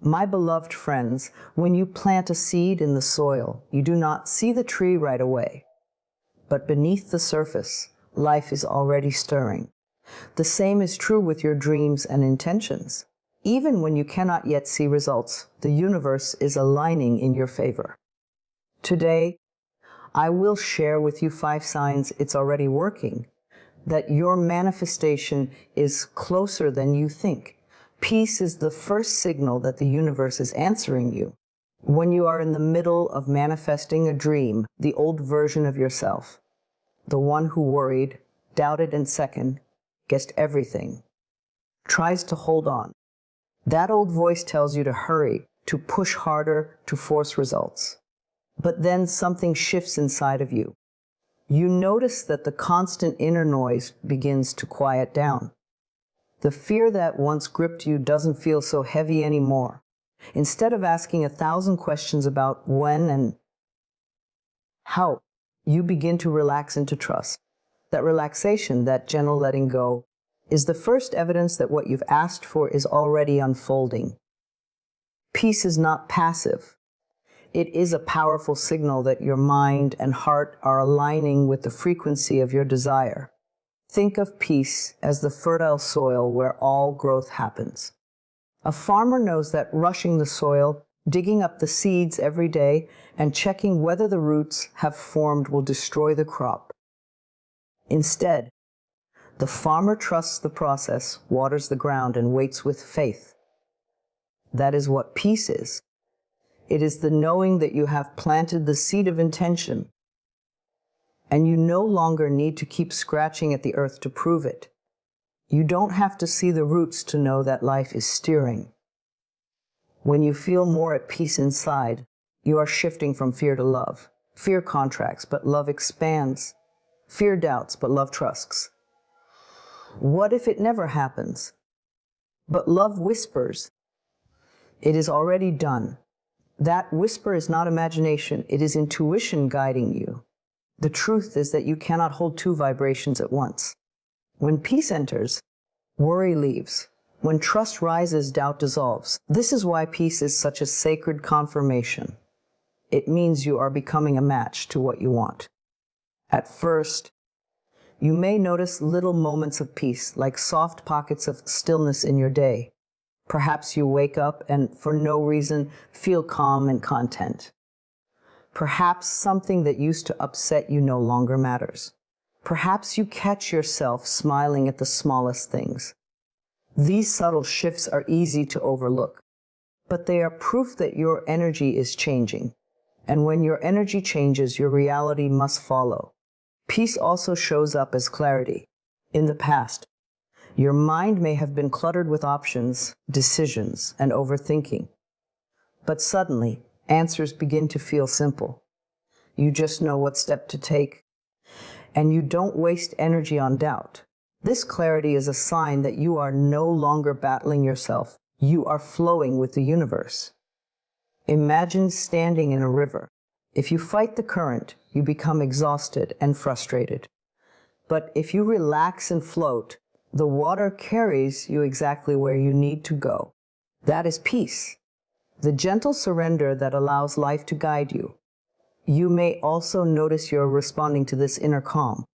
My beloved friends, when you plant a seed in the soil, you do not see the tree right away. But beneath the surface, life is already stirring. The same is true with your dreams and intentions. Even when you cannot yet see results, the universe is aligning in your favor. Today, I will share with you 5 signs it's already working, that your manifestation is closer than you think. Peace is the first signal that the universe is answering you. When you are in the middle of manifesting a dream, the old version of yourself, the one who worried, doubted, and second-guessed everything, tries to hold on. That old voice tells you to hurry, to push harder, to force results. But then something shifts inside of you. You notice that the constant inner noise begins to quiet down. The fear that once gripped you doesn't feel so heavy anymore. Instead of asking 1,000 questions about when and how, you begin to relax into trust. That relaxation, that gentle letting go, is the first evidence that what you've asked for is already unfolding. Peace is not passive. It is a powerful signal that your mind and heart are aligning with the frequency of your desire. Think of peace as the fertile soil where all growth happens. A farmer knows that rushing the soil, digging up the seeds every day, and checking whether the roots have formed will destroy the crop. Instead, the farmer trusts the process, waters the ground, and waits with faith. That is what peace is. It is the knowing that you have planted the seed of intention, and you no longer need to keep scratching at the earth to prove it. You don't have to see the roots to know that life is steering. When you feel more at peace inside, you are shifting from fear to love. Fear contracts, but love expands. Fear doubts, but love trusts. What if it never happens? But love whispers. It is already done. That whisper is not imagination, it is intuition guiding you. The truth is that you cannot hold 2 vibrations at once. When peace enters, worry leaves. When trust rises, doubt dissolves. This is why peace is such a sacred confirmation. It means you are becoming a match to what you want. At first, you may notice little moments of peace, like soft pockets of stillness in your day. Perhaps you wake up and, for no reason, feel calm and content. Perhaps something that used to upset you no longer matters. Perhaps you catch yourself smiling at the smallest things. These subtle shifts are easy to overlook, but they are proof that your energy is changing. And when your energy changes, your reality must follow. Peace also shows up as clarity. In the past, your mind may have been cluttered with options, decisions, and overthinking. But suddenly, answers begin to feel simple. You just know what step to take, and you don't waste energy on doubt. This clarity is a sign that you are no longer battling yourself. You are flowing with the universe. Imagine standing in a river. If you fight the current, you become exhausted and frustrated. But if you relax and float, the water carries you exactly where you need to go. That is peace, the gentle surrender that allows life to guide you. You may also notice you're responding to this inner calm.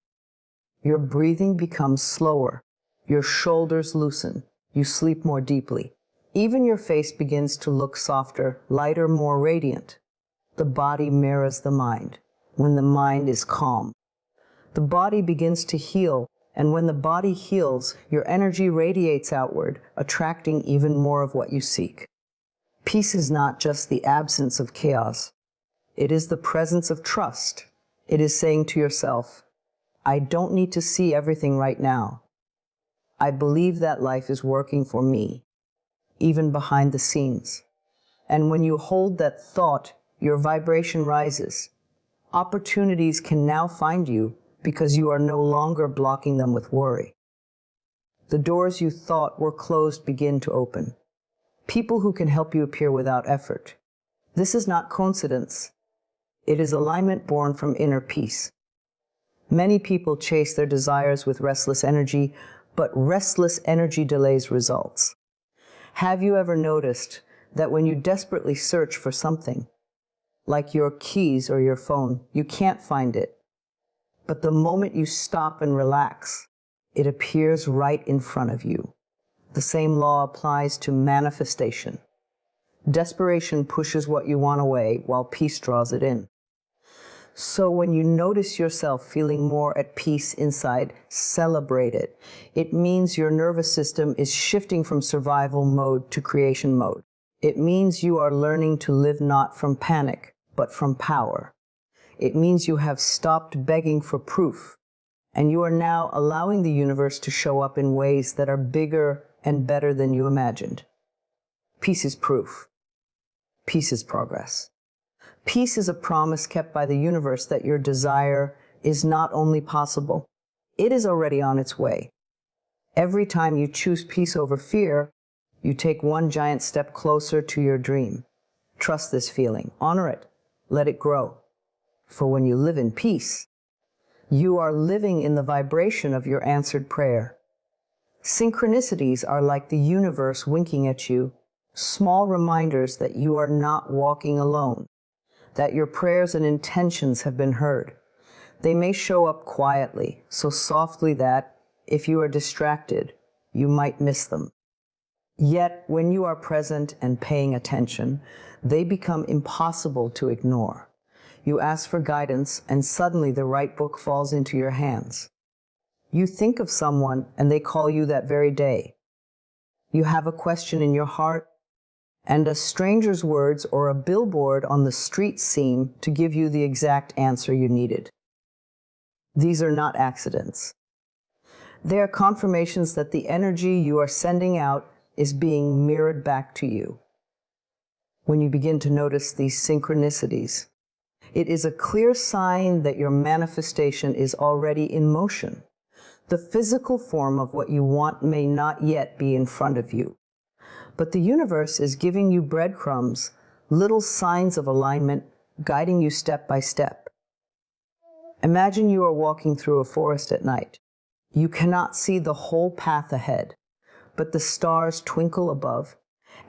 Your breathing becomes slower, your shoulders loosen, you sleep more deeply. Even your face begins to look softer, lighter, more radiant. The body mirrors the mind. When the mind is calm, the body begins to heal, and when the body heals, your energy radiates outward, attracting even more of what you seek. Peace is not just the absence of chaos. It is the presence of trust. It is saying to yourself, I don't need to see everything right now. I believe that life is working for me, even behind the scenes. And when you hold that thought, your vibration rises. Opportunities can now find you because you are no longer blocking them with worry. The doors you thought were closed begin to open. People who can help you appear without effort. This is not coincidence. It is alignment born from inner peace. Many people chase their desires with restless energy, but restless energy delays results. Have you ever noticed that when you desperately search for something, like your keys or your phone, you can't find it. But the moment you stop and relax, it appears right in front of you. The same law applies to manifestation. Desperation pushes what you want away, while peace draws it in. So when you notice yourself feeling more at peace inside, celebrate it. It means your nervous system is shifting from survival mode to creation mode. It means you are learning to live not from panic, but from power. It means you have stopped begging for proof, and you are now allowing the universe to show up in ways that are bigger and better than you imagined. Peace is proof. Peace is progress. Peace is a promise kept by the universe that your desire is not only possible, it is already on its way. Every time you choose peace over fear, you take one giant step closer to your dream. Trust this feeling. Honor it. Let it grow. For when you live in peace, you are living in the vibration of your answered prayer. Synchronicities are like the universe winking at you, small reminders that you are not walking alone, that your prayers and intentions have been heard. They may show up quietly, so softly that, if you are distracted, you might miss them. Yet, when you are present and paying attention, they become impossible to ignore. You ask for guidance, and suddenly the right book falls into your hands. You think of someone, and they call you that very day. You have a question in your heart, and a stranger's words or a billboard on the street seem to give you the exact answer you needed. These are not accidents. They are confirmations that the energy you are sending out is being mirrored back to you. When you begin to notice these synchronicities, it is a clear sign that your manifestation is already in motion. The physical form of what you want may not yet be in front of you, but the universe is giving you breadcrumbs, little signs of alignment, guiding you step by step. Imagine you are walking through a forest at night. You cannot see the whole path ahead, but the stars twinkle above,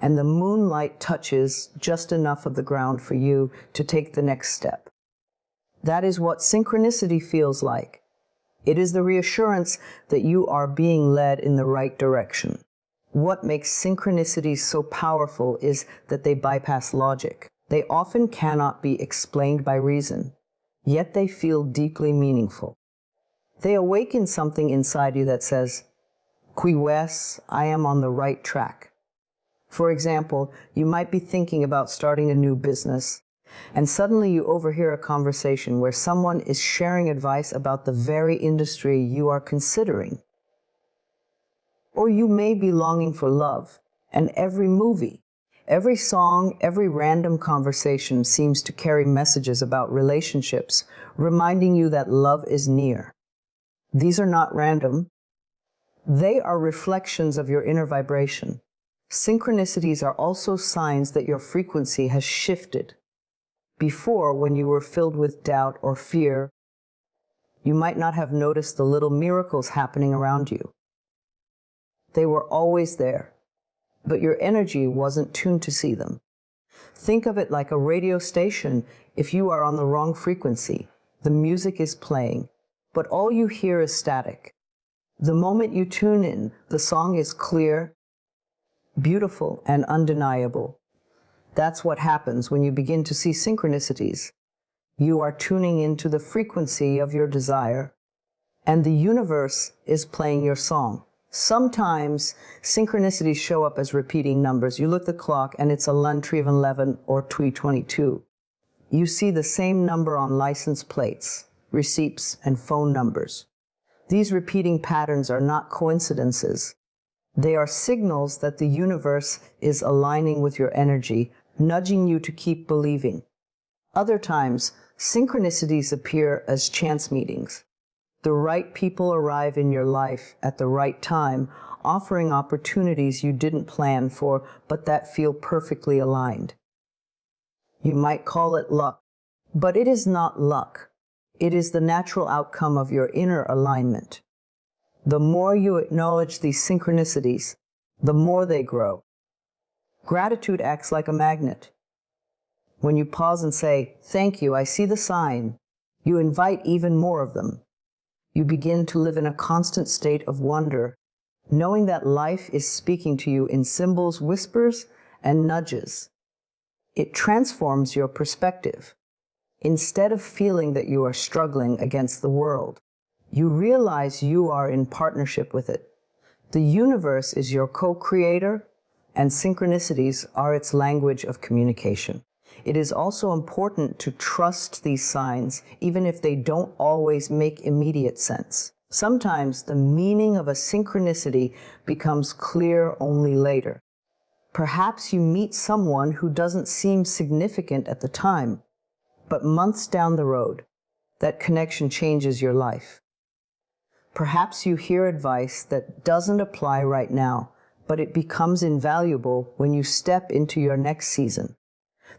and the moonlight touches just enough of the ground for you to take the next step. That is what synchronicity feels like. It is the reassurance that you are being led in the right direction. What makes synchronicities so powerful is that they bypass logic. They often cannot be explained by reason, yet they feel deeply meaningful. They awaken something inside you that says, "Qui ves, I am on the right track." For example, you might be thinking about starting a new business, and suddenly you overhear a conversation where someone is sharing advice about the very industry you are considering. Or you may be longing for love, and every movie, every song, every random conversation seems to carry messages about relationships, reminding you that love is near. These are not random. They are reflections of your inner vibration. Synchronicities are also signs that your frequency has shifted. Before, when you were filled with doubt or fear, you might not have noticed the little miracles happening around you. They were always there, but your energy wasn't tuned to see them. Think of it like a radio station. If you are on the wrong frequency, the music is playing, but all you hear is static. The moment you tune in, the song is clear, beautiful, and undeniable. That's what happens when you begin to see synchronicities. You are tuning into the frequency of your desire, and the universe is playing your song. Sometimes synchronicities show up as repeating numbers. You look at the clock and it's a Luntrieve 11 or Twee 22. You see the same number on license plates, receipts, and phone numbers. These repeating patterns are not coincidences. They are signals that the universe is aligning with your energy, nudging you to keep believing. Other times, synchronicities appear as chance meetings. The right people arrive in your life at the right time, offering opportunities you didn't plan for, but that feel perfectly aligned. You might call it luck, but it is not luck. It is the natural outcome of your inner alignment. The more you acknowledge these synchronicities, the more they grow. Gratitude acts like a magnet. When you pause and say, "Thank you, I see the sign," you invite even more of them. You begin to live in a constant state of wonder, knowing that life is speaking to you in symbols, whispers, and nudges. It transforms your perspective. Instead of feeling that you are struggling against the world, you realize you are in partnership with it. The universe is your co-creator, and synchronicities are its language of communication. It is also important to trust these signs, even if they don't always make immediate sense. Sometimes the meaning of a synchronicity becomes clear only later. Perhaps you meet someone who doesn't seem significant at the time, but months down the road, that connection changes your life. Perhaps you hear advice that doesn't apply right now, but it becomes invaluable when you step into your next season.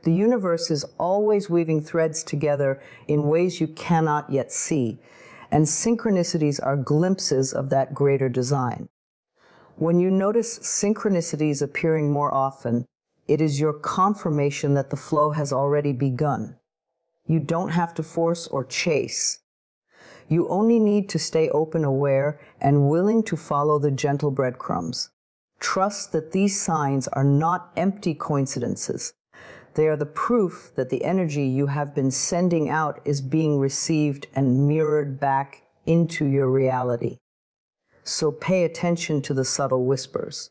The universe is always weaving threads together in ways you cannot yet see, and synchronicities are glimpses of that greater design. When you notice synchronicities appearing more often, it is your confirmation that the flow has already begun. You don't have to force or chase. You only need to stay open, aware, and willing to follow the gentle breadcrumbs. Trust that these signs are not empty coincidences. They are the proof that the energy you have been sending out is being received and mirrored back into your reality. So pay attention to the subtle whispers.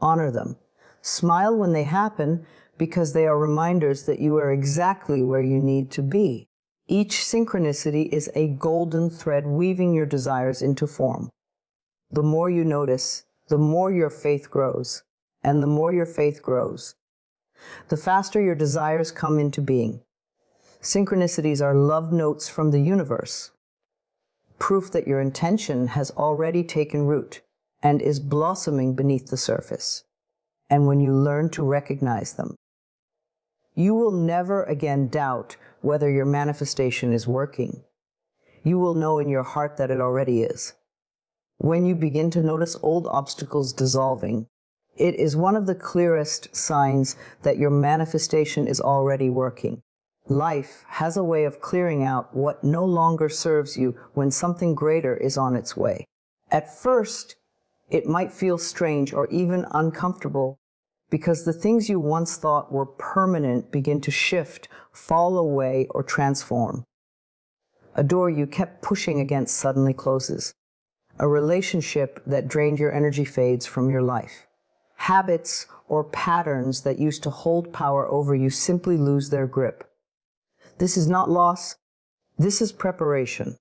Honor them. Smile when they happen, because they are reminders that you are exactly where you need to be. Each synchronicity is a golden thread weaving your desires into form. The more you notice, the more your faith grows. And the more your faith grows, the faster your desires come into being. Synchronicities are love notes from the universe, proof that your intention has already taken root and is blossoming beneath the surface. And when you learn to recognize them, you will never again doubt whether your manifestation is working. You will know in your heart that it already is. When you begin to notice old obstacles dissolving, it is one of the clearest signs that your manifestation is already working. Life has a way of clearing out what no longer serves you when something greater is on its way. At first, it might feel strange or even uncomfortable, because the things you once thought were permanent begin to shift, fall away, or transform. A door you kept pushing against suddenly closes. A relationship that drained your energy fades from your life. Habits or patterns that used to hold power over you simply lose their grip. This is not loss. This is preparation.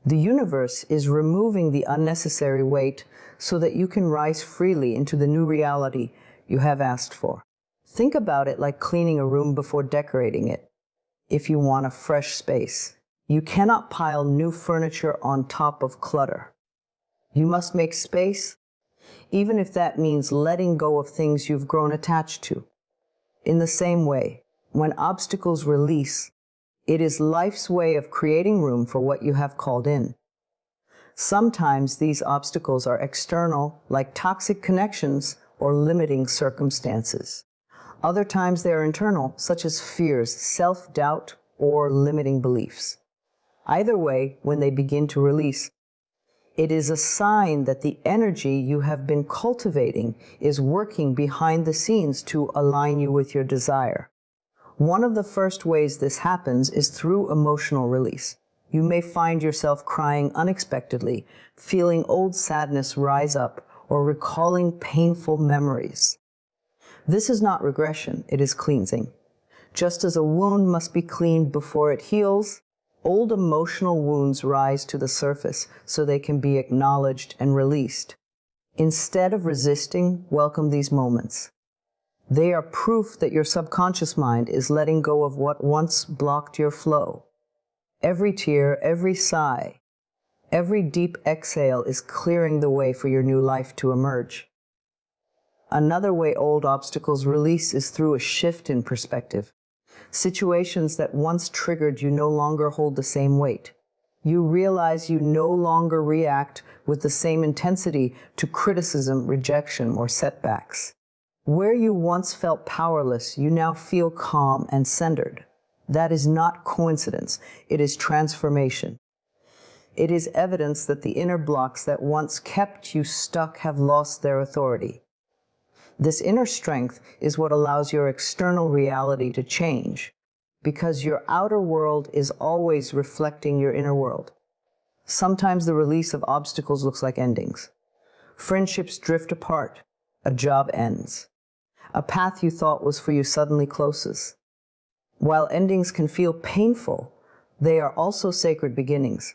The universe is removing the unnecessary weight so that you can rise freely into the new reality you have asked for. Think about it like cleaning a room before decorating it. If you want a fresh space, you cannot pile new furniture on top of clutter. You must make space, even if that means letting go of things you've grown attached to. In the same way, when obstacles release, it is life's way of creating room for what you have called in. Sometimes these obstacles are external, like toxic connections or limiting circumstances. Other times they are internal, such as fears, self-doubt, or limiting beliefs. Either way, when they begin to release, it is a sign that the energy you have been cultivating is working behind the scenes to align you with your desire. One of the first ways this happens is through emotional release. You may find yourself crying unexpectedly, feeling old sadness rise up, or recalling painful memories. This is not regression, it is cleansing. Just as a wound must be cleaned before it heals, old emotional wounds rise to the surface so they can be acknowledged and released. Instead of resisting, welcome these moments. They are proof that your subconscious mind is letting go of what once blocked your flow. Every tear, every sigh, every deep exhale is clearing the way for your new life to emerge. Another way old obstacles release is through a shift in perspective. Situations that once triggered you no longer hold the same weight. You realize you no longer react with the same intensity to criticism, rejection, or setbacks. Where you once felt powerless, you now feel calm and centered. That is not coincidence. It is transformation. It is evidence that the inner blocks that once kept you stuck have lost their authority. This inner strength is what allows your external reality to change, because your outer world is always reflecting your inner world. Sometimes the release of obstacles looks like endings. Friendships drift apart. A job ends. A path you thought was for you suddenly closes. While endings can feel painful, they are also sacred beginnings.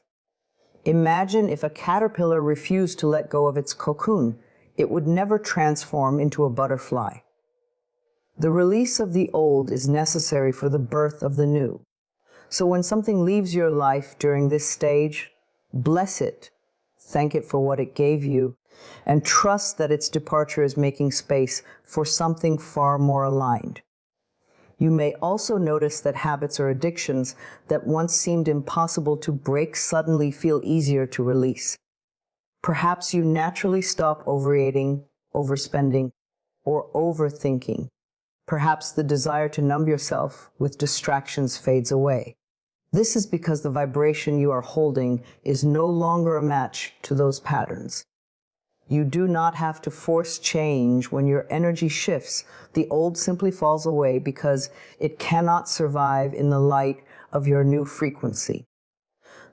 Imagine if a caterpillar refused to let go of its cocoon. It would never transform into a butterfly. The release of the old is necessary for the birth of the new. So when something leaves your life during this stage, bless it, thank it for what it gave you, and trust that its departure is making space for something far more aligned. You may also notice that habits or addictions that once seemed impossible to break suddenly feel easier to release. Perhaps you naturally stop overeating, overspending, or overthinking. Perhaps the desire to numb yourself with distractions fades away. This is because the vibration you are holding is no longer a match to those patterns. You do not have to force change. When your energy shifts, the old simply falls away because it cannot survive in the light of your new frequency.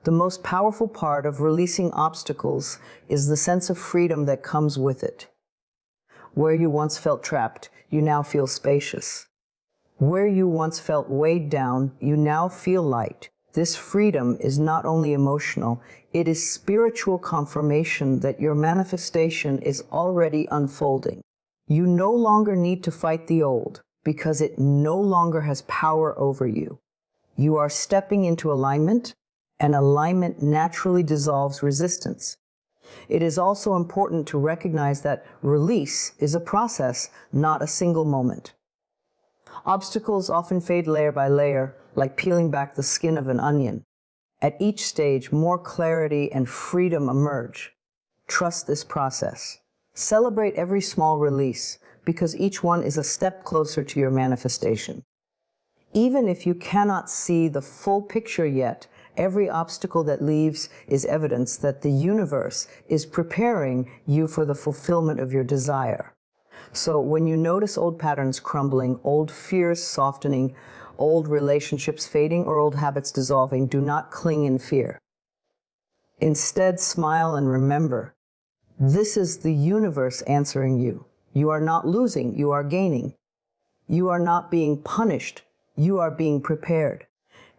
The most powerful part of releasing obstacles is the sense of freedom that comes with it. Where you once felt trapped, you now feel spacious. Where you once felt weighed down, you now feel light. This freedom is not only emotional, it is spiritual confirmation that your manifestation is already unfolding. You no longer need to fight the old because it no longer has power over you. You are stepping into alignment, and alignment naturally dissolves resistance. It is also important to recognize that release is a process, not a single moment. Obstacles often fade layer by layer, like peeling back the skin of an onion. At each stage, more clarity and freedom emerge. Trust this process. Celebrate every small release, because each one is a step closer to your manifestation. Even if you cannot see the full picture yet, every obstacle that leaves is evidence that the universe is preparing you for the fulfillment of your desire. So when you notice old patterns crumbling, old fears softening, old relationships fading, or old habits dissolving, do not cling in fear. Instead, smile and remember, this is the universe answering you. You are not losing, you are gaining. You are not being punished, you are being prepared.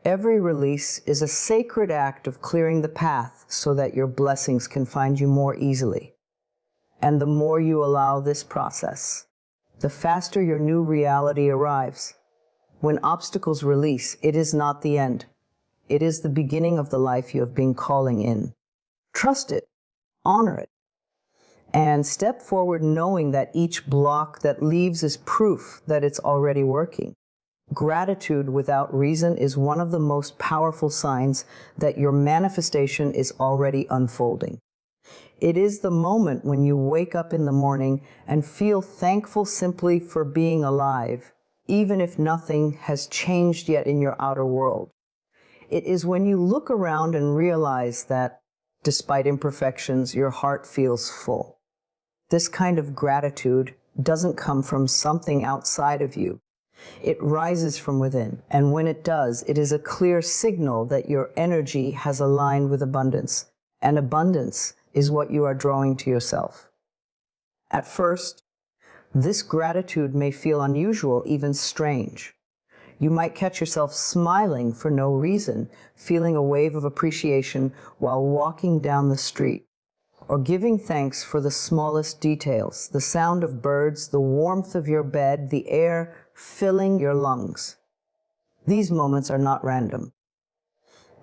Every release is a sacred act of clearing the path so that your blessings can find you more easily. And the more you allow this process, the faster your new reality arrives. When obstacles release, it is not the end. It is the beginning of the life you have been calling in. Trust it, honor it, and step forward knowing that each block that leaves is proof that it's already working. Gratitude without reason is one of the most powerful signs that your manifestation is already unfolding. It is the moment when you wake up in the morning and feel thankful simply for being alive, even if nothing has changed yet in your outer world. It is when you look around and realize that, despite imperfections, your heart feels full. This kind of gratitude doesn't come from something outside of you. It rises from within, and when it does, it is a clear signal that your energy has aligned with abundance, and abundance is what you are drawing to yourself. At first, this gratitude may feel unusual, even strange. You might catch yourself smiling for no reason, feeling a wave of appreciation while walking down the street, or giving thanks for the smallest details, the sound of birds, the warmth of your bed, the air filling your lungs. These moments are not random.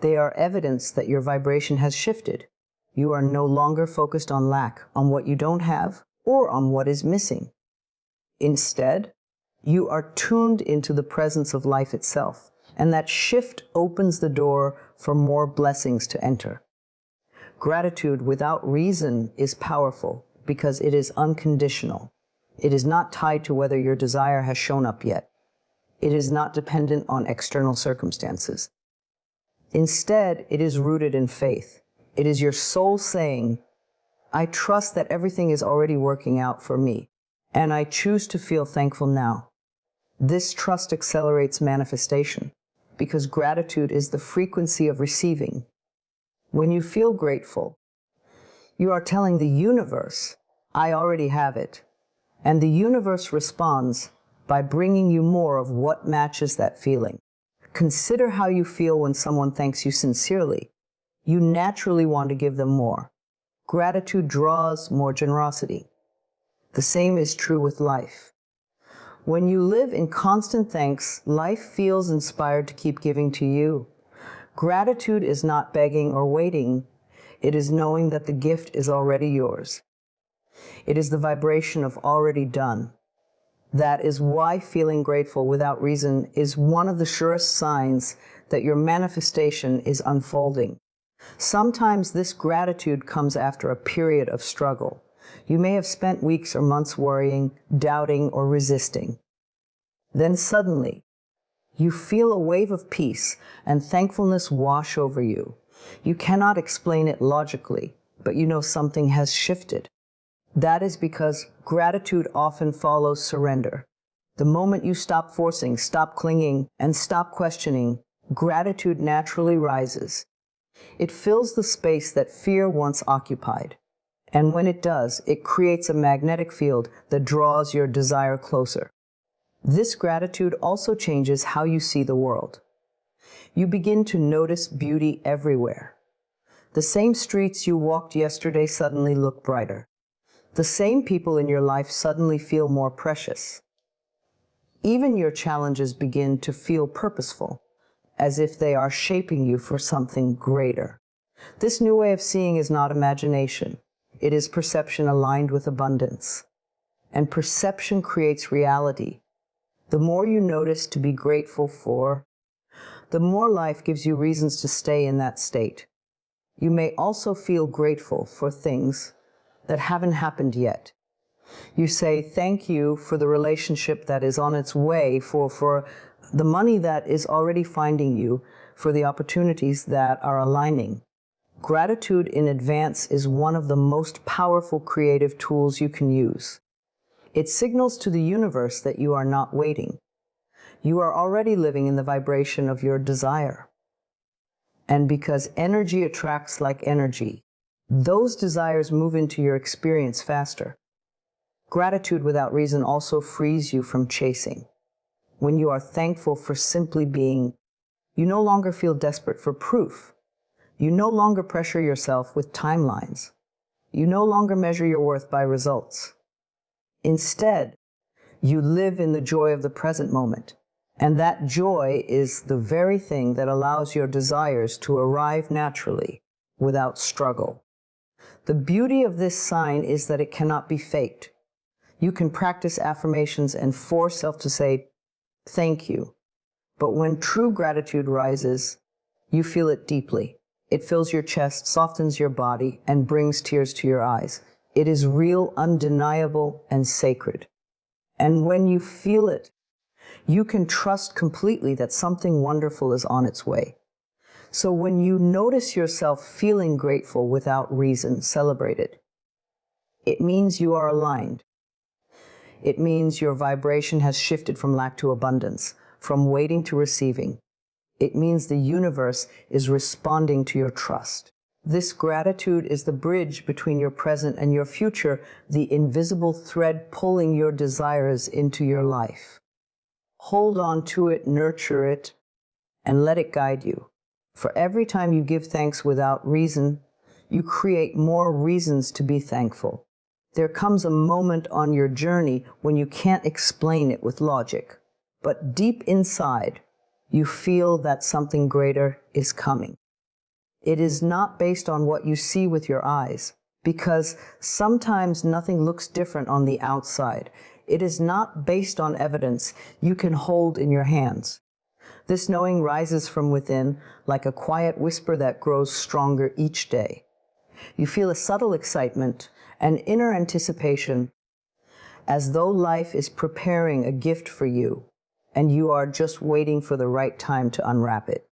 They are evidence that your vibration has shifted. You are no longer focused on lack, on what you don't have, or on what is missing. Instead, you are tuned into the presence of life itself, and that shift opens the door for more blessings to enter. Gratitude without reason is powerful because it is unconditional. It is not tied to whether your desire has shown up yet. It is not dependent on external circumstances. Instead, it is rooted in faith. It is your soul saying, I trust that everything is already working out for me, and I choose to feel thankful now. This trust accelerates manifestation because gratitude is the frequency of receiving. When you feel grateful, you are telling the universe, I already have it. And the universe responds by bringing you more of what matches that feeling. Consider how you feel when someone thanks you sincerely. You naturally want to give them more. Gratitude draws more generosity. The same is true with life. When you live in constant thanks, life feels inspired to keep giving to you. Gratitude is not begging or waiting. It is knowing that the gift is already yours. It is the vibration of already done. That is why feeling grateful without reason is one of the surest signs that your manifestation is unfolding. Sometimes this gratitude comes after a period of struggle. You may have spent weeks or months worrying, doubting, or resisting. Then suddenly, you feel a wave of peace and thankfulness wash over you. You cannot explain it logically, but you know something has shifted. That is because gratitude often follows surrender. The moment you stop forcing, stop clinging, and stop questioning, gratitude naturally rises. It fills the space that fear once occupied. And when it does, it creates a magnetic field that draws your desire closer. This gratitude also changes how you see the world. You begin to notice beauty everywhere. The same streets you walked yesterday suddenly look brighter. The same people in your life suddenly feel more precious. Even your challenges begin to feel purposeful, as if they are shaping you for something greater. This new way of seeing is not imagination. It is perception aligned with abundance. And perception creates reality. The more you notice to be grateful for, the more life gives you reasons to stay in that state. You may also feel grateful for things that haven't happened yet. You say thank you for the relationship that is on its way, for the money that is already finding you, for the opportunities that are aligning. Gratitude in advance is one of the most powerful creative tools you can use. It signals to the universe that you are not waiting. You are already living in the vibration of your desire. And because energy attracts like energy, those desires move into your experience faster. Gratitude without reason also frees you from chasing. When you are thankful for simply being, you no longer feel desperate for proof. You no longer pressure yourself with timelines. You no longer measure your worth by results. Instead, you live in the joy of the present moment. And that joy is the very thing that allows your desires to arrive naturally, without struggle. The beauty of this sign is that it cannot be faked. You can practice affirmations and force yourself to say, thank you. But when true gratitude rises, you feel it deeply. It fills your chest, softens your body, and brings tears to your eyes. It is real, undeniable, and sacred. And when you feel it, you can trust completely that something wonderful is on its way. So when you notice yourself feeling grateful without reason, celebrate it. It means you are aligned. It means your vibration has shifted from lack to abundance, from waiting to receiving. It means the universe is responding to your trust. This gratitude is the bridge between your present and your future, the invisible thread pulling your desires into your life. Hold on to it, nurture it, and let it guide you. For every time you give thanks without reason, you create more reasons to be thankful. There comes a moment on your journey when you can't explain it with logic, but deep inside, you feel that something greater is coming. It is not based on what you see with your eyes, because sometimes nothing looks different on the outside. It is not based on evidence you can hold in your hands. This knowing rises from within like a quiet whisper that grows stronger each day. You feel a subtle excitement, an inner anticipation, as though life is preparing a gift for you, and you are just waiting for the right time to unwrap it.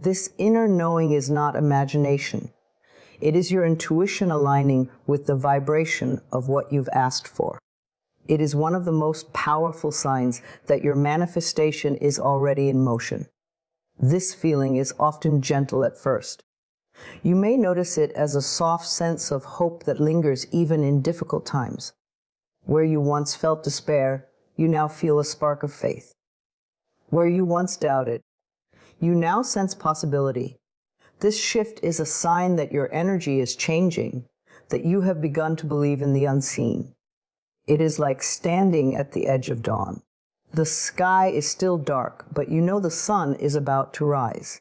This inner knowing is not imagination. It is your intuition aligning with the vibration of what you've asked for. It is one of the most powerful signs that your manifestation is already in motion. This feeling is often gentle at first. You may notice it as a soft sense of hope that lingers even in difficult times. Where you once felt despair, you now feel a spark of faith. Where you once doubted, you now sense possibility. This shift is a sign that your energy is changing, that you have begun to believe in the unseen. It is like standing at the edge of dawn. The sky is still dark, but you know the sun is about to rise.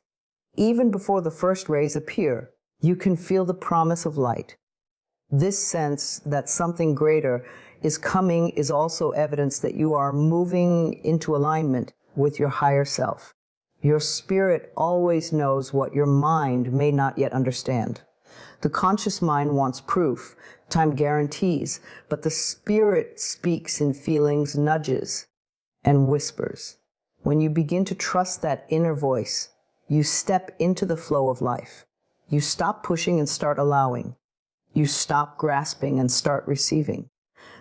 Even before the first rays appear, you can feel the promise of light. This sense that something greater is coming is also evidence that you are moving into alignment with your higher self. Your spirit always knows what your mind may not yet understand. The conscious mind wants proof, time guarantees, but the spirit speaks in feelings, nudges, and whispers. When you begin to trust that inner voice, you step into the flow of life. You stop pushing and start allowing. You stop grasping and start receiving.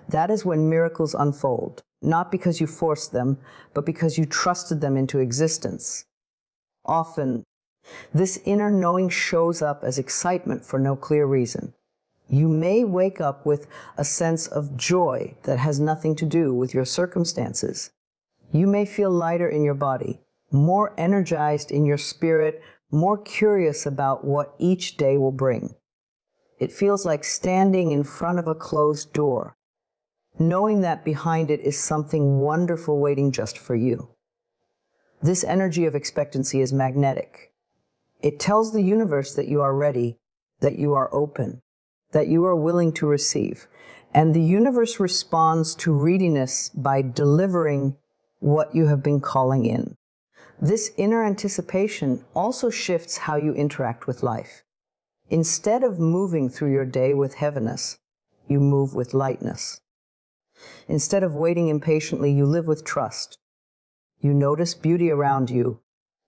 That is when miracles unfold, not because you forced them, but because you trusted them into existence. Often, this inner knowing shows up as excitement for no clear reason. You may wake up with a sense of joy that has nothing to do with your circumstances. You may feel lighter in your body, more energized in your spirit, more curious about what each day will bring. It feels like standing in front of a closed door, knowing that behind it is something wonderful waiting just for you. This energy of expectancy is magnetic. It tells the universe that you are ready, that you are open, that you are willing to receive. And the universe responds to readiness by delivering what you have been calling in. This inner anticipation also shifts how you interact with life. Instead of moving through your day with heaviness, you move with lightness. Instead of waiting impatiently, you live with trust. You notice beauty around you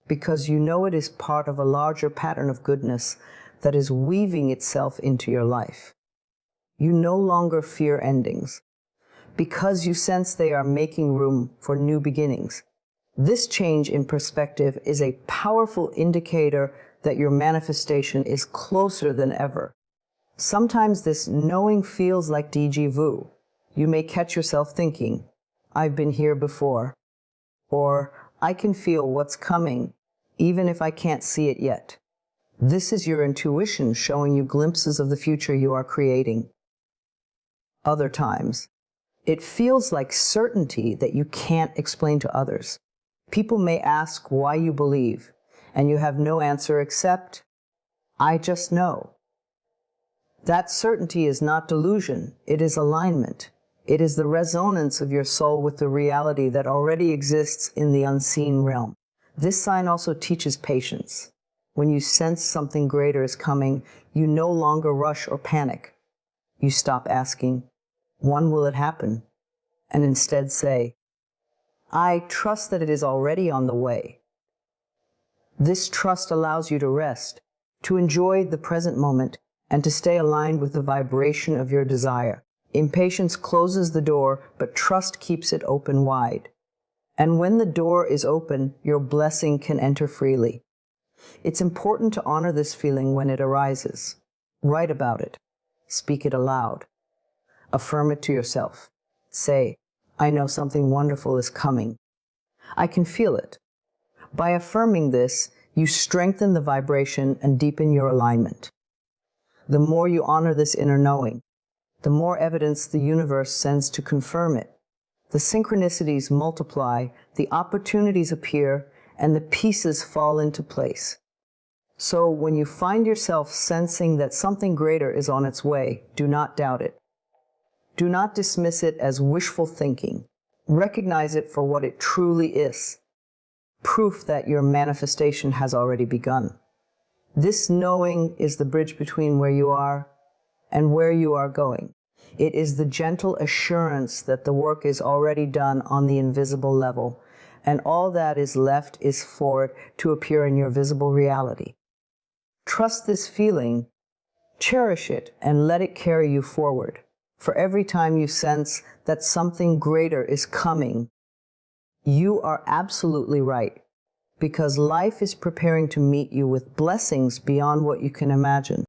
because you know it is part of a larger pattern of goodness that is weaving itself into your life. You no longer fear endings because you sense they are making room for new beginnings. This change in perspective is a powerful indicator that your manifestation is closer than ever. Sometimes this knowing feels like déjà vu. You may catch yourself thinking, "I've been here before," or "I can feel what's coming, even if I can't see it yet." This is your intuition showing you glimpses of the future you are creating. Other times, it feels like certainty that you can't explain to others. People may ask why you believe, and you have no answer except, "I just know." That certainty is not delusion, it is alignment. It is the resonance of your soul with the reality that already exists in the unseen realm. This sign also teaches patience. When you sense something greater is coming, you no longer rush or panic. You stop asking, "When will it happen?" and instead say, "I trust that it is already on the way." This trust allows you to rest, to enjoy the present moment, and to stay aligned with the vibration of your desire. Impatience closes the door, but trust keeps it open wide. And when the door is open, your blessing can enter freely. It's important to honor this feeling when it arises. Write about it. Speak it aloud. Affirm it to yourself. Say, "I know something wonderful is coming. I can feel it." By affirming this, you strengthen the vibration and deepen your alignment. The more you honor this inner knowing, the more evidence the universe sends to confirm it. The synchronicities multiply, the opportunities appear, and the pieces fall into place. So when you find yourself sensing that something greater is on its way, do not doubt it. Do not dismiss it as wishful thinking. Recognize it for what it truly is. Proof that your manifestation has already begun. This knowing is the bridge between where you are and where you are going. It is the gentle assurance that the work is already done on the invisible level, and all that is left is for it to appear in your visible reality. Trust this feeling, cherish it, and let it carry you forward. For every time you sense that something greater is coming, you are absolutely right, because life is preparing to meet you with blessings beyond what you can imagine.